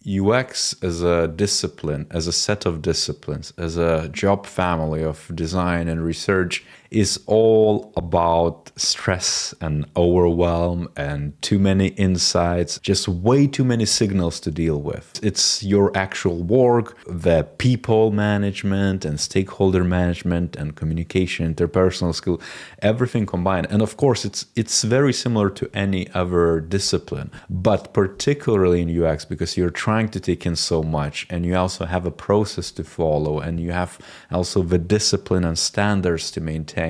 UX as a discipline, as a set of disciplines, as a job family of design and research is all about stress and overwhelm and too many insights, just way too many signals to deal with. It's your actual work, the people management and stakeholder management and communication, interpersonal skill, everything combined. And of course, it's very similar to any other discipline, but particularly in UX because you're trying to take in so much and you also have a process to follow and you have also the discipline and standards to maintain.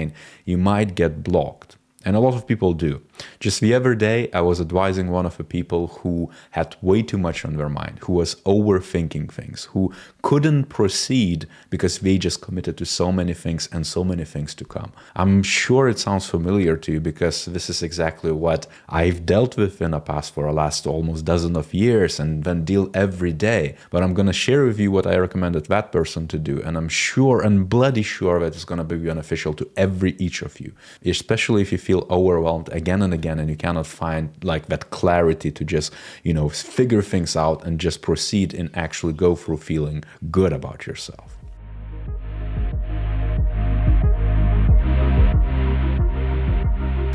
You might get blocked. And a lot of people do. Just the other day, I was advising one of the people who had way too much on their mind, who was overthinking things, who couldn't proceed because they just committed to so many things and so many things to come. I'm sure it sounds familiar to you because this is exactly what I've dealt with in the past for the last almost dozen of years and then deal every day. But I'm going to share with you what I recommended that person to do. And I'm sure and bloody sure that it's going to be beneficial to each of you, especially if you feel overwhelmed again and again and you cannot find like that clarity to just, figure things out and just proceed and actually go through feeling good about yourself.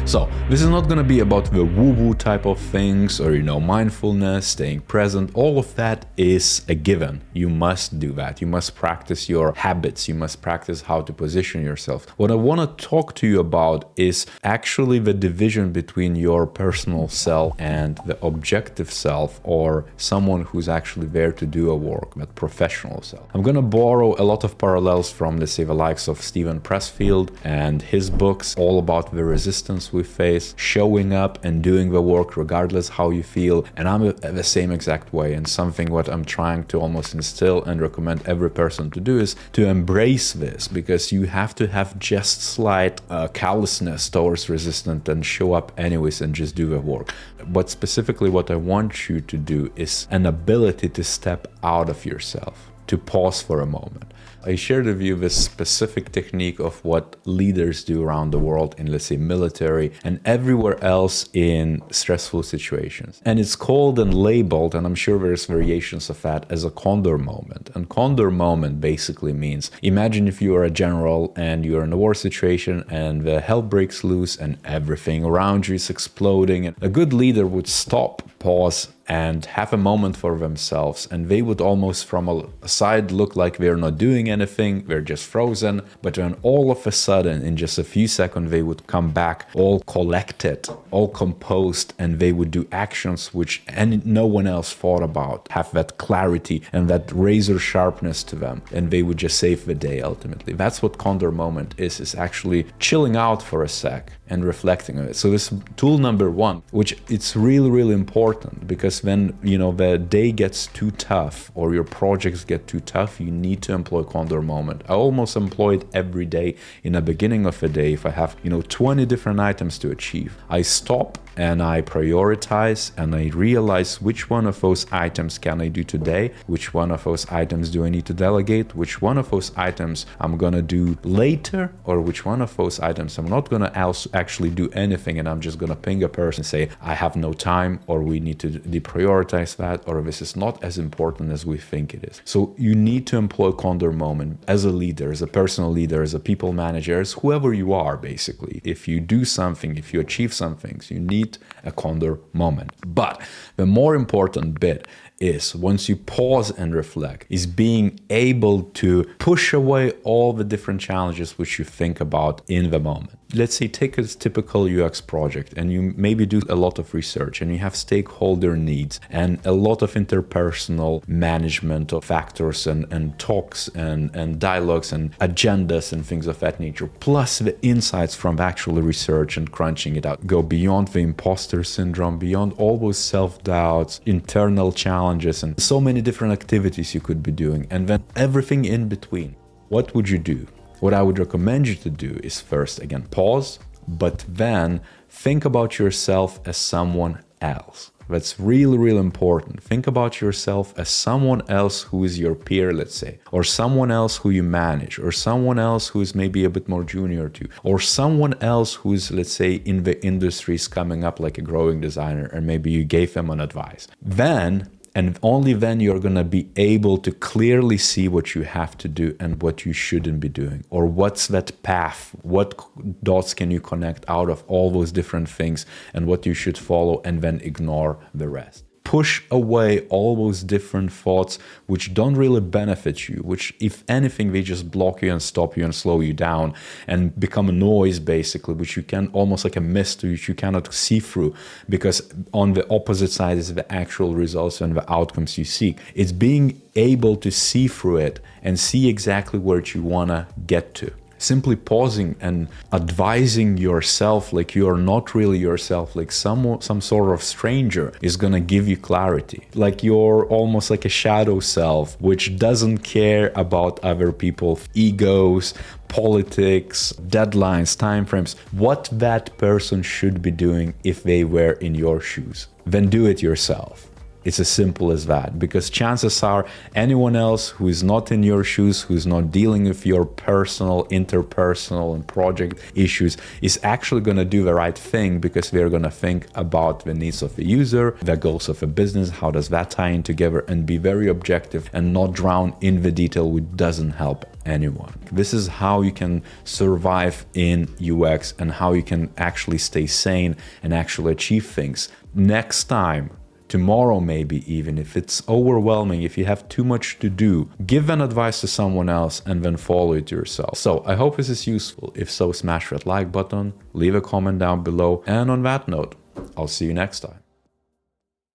So this is not going to be about the woo-woo type of things or, mindfulness, staying present. All of that is a given. You must do that. You must practice your habits. You must practice how to position yourself. What I want to talk to you about is actually the division between your personal self and the objective self, or someone who's actually there to do a work, that professional self. I'm going to borrow a lot of parallels from, let's say, the likes of Steven Pressfield and his books all about the resistance we face, showing up and doing the work regardless how you feel. And I'm the same exact way. And something what I'm trying to almost instill and recommend every person to do is to embrace this, because you have to have just slight callousness towards resistance and show up anyways and just do the work. But specifically what I want you to do is an ability to step out of yourself, to pause for a moment. I shared with you this specific technique of what leaders do around the world in, let's say, military and everywhere else in stressful situations. And it's called and labeled, and I'm sure there's variations of that, as a condor moment. And condor moment basically means, imagine if you are a general and you're in a war situation and the hell breaks loose and everything around you is exploding. And a good leader would stop, pause, and have a moment for themselves, and they would almost from a side look like they're not doing anything, they're just frozen, but then all of a sudden in just a few seconds they would come back all collected, all composed, and they would do actions which no one else thought about, have that clarity and that razor sharpness to them, and they would just save the day ultimately. That's what condor moment is actually chilling out for a sec and reflecting on it. So this tool number one, which it's really, really important, because when the day gets too tough or your projects get too tough, you need to employ condor moment. I almost employ it every day in the beginning of a day. If I have 20 different items to achieve, I stop and I prioritize and I realize which one of those items can I do today, which one of those items do I need to delegate, which one of those items I'm gonna do later, or which one of those items I'm not gonna actually do anything and I'm just gonna ping a person and say I have no time, or we need to deprioritize that, or this is not as important as we think it is. So you need to employ condor moment as a leader, as a personal leader, as a people manager, as whoever you are basically. If you do something, if you achieve some things, you need a condor moment. But the more important bit is, once you pause and reflect, is being able to push away all the different challenges which you think about in the moment. Let's say take a typical UX project and you maybe do a lot of research and you have stakeholder needs and a lot of interpersonal management of factors and talks and dialogues and agendas and things of that nature, plus the insights from actual research and crunching it out. Go beyond the imposter syndrome, beyond all those self-doubts, internal challenges, and so many different activities you could be doing, and then everything in between. What would you do? What I would recommend you to do is first, again, pause, but then think about yourself as someone else. That's really, really important. Think about yourself as someone else who is your peer, let's say, or someone else who you manage, or someone else who is maybe a bit more junior to, or someone else who's, let's say, in the industry is coming up like a growing designer, and maybe you gave them an advice. Then And only then you're going to be able to clearly see what you have to do and what you shouldn't be doing, or what's that path, what dots can you connect out of all those different things and what you should follow, and then ignore the rest. Push away all those different thoughts which don't really benefit you, which if anything, they just block you and stop you and slow you down and become a noise basically, which you can almost like a mist which you cannot see through, because on the opposite side is the actual results and the outcomes you seek. It's being able to see through it and see exactly where you want to get to. Simply pausing and advising yourself like you're not really yourself, like some sort of stranger, is gonna give you clarity. Like you're almost like a shadow self, which doesn't care about other people's egos, politics, deadlines, timeframes, what that person should be doing if they were in your shoes. Then do it yourself. It's as simple as that, because chances are anyone else who is not in your shoes, who's not dealing with your personal, interpersonal and project issues, is actually going to do the right thing, because they're going to think about the needs of the user, the goals of a business, how does that tie in together, and be very objective and not drown in the detail which doesn't help anyone. This is how you can survive in UX and how you can actually stay sane and actually achieve things. Next time, tomorrow maybe even, if it's overwhelming, if you have too much to do, give an advice to someone else and then follow it yourself. So I hope this is useful. If so, smash that like button, leave a comment down below. And on that note, I'll see you next time.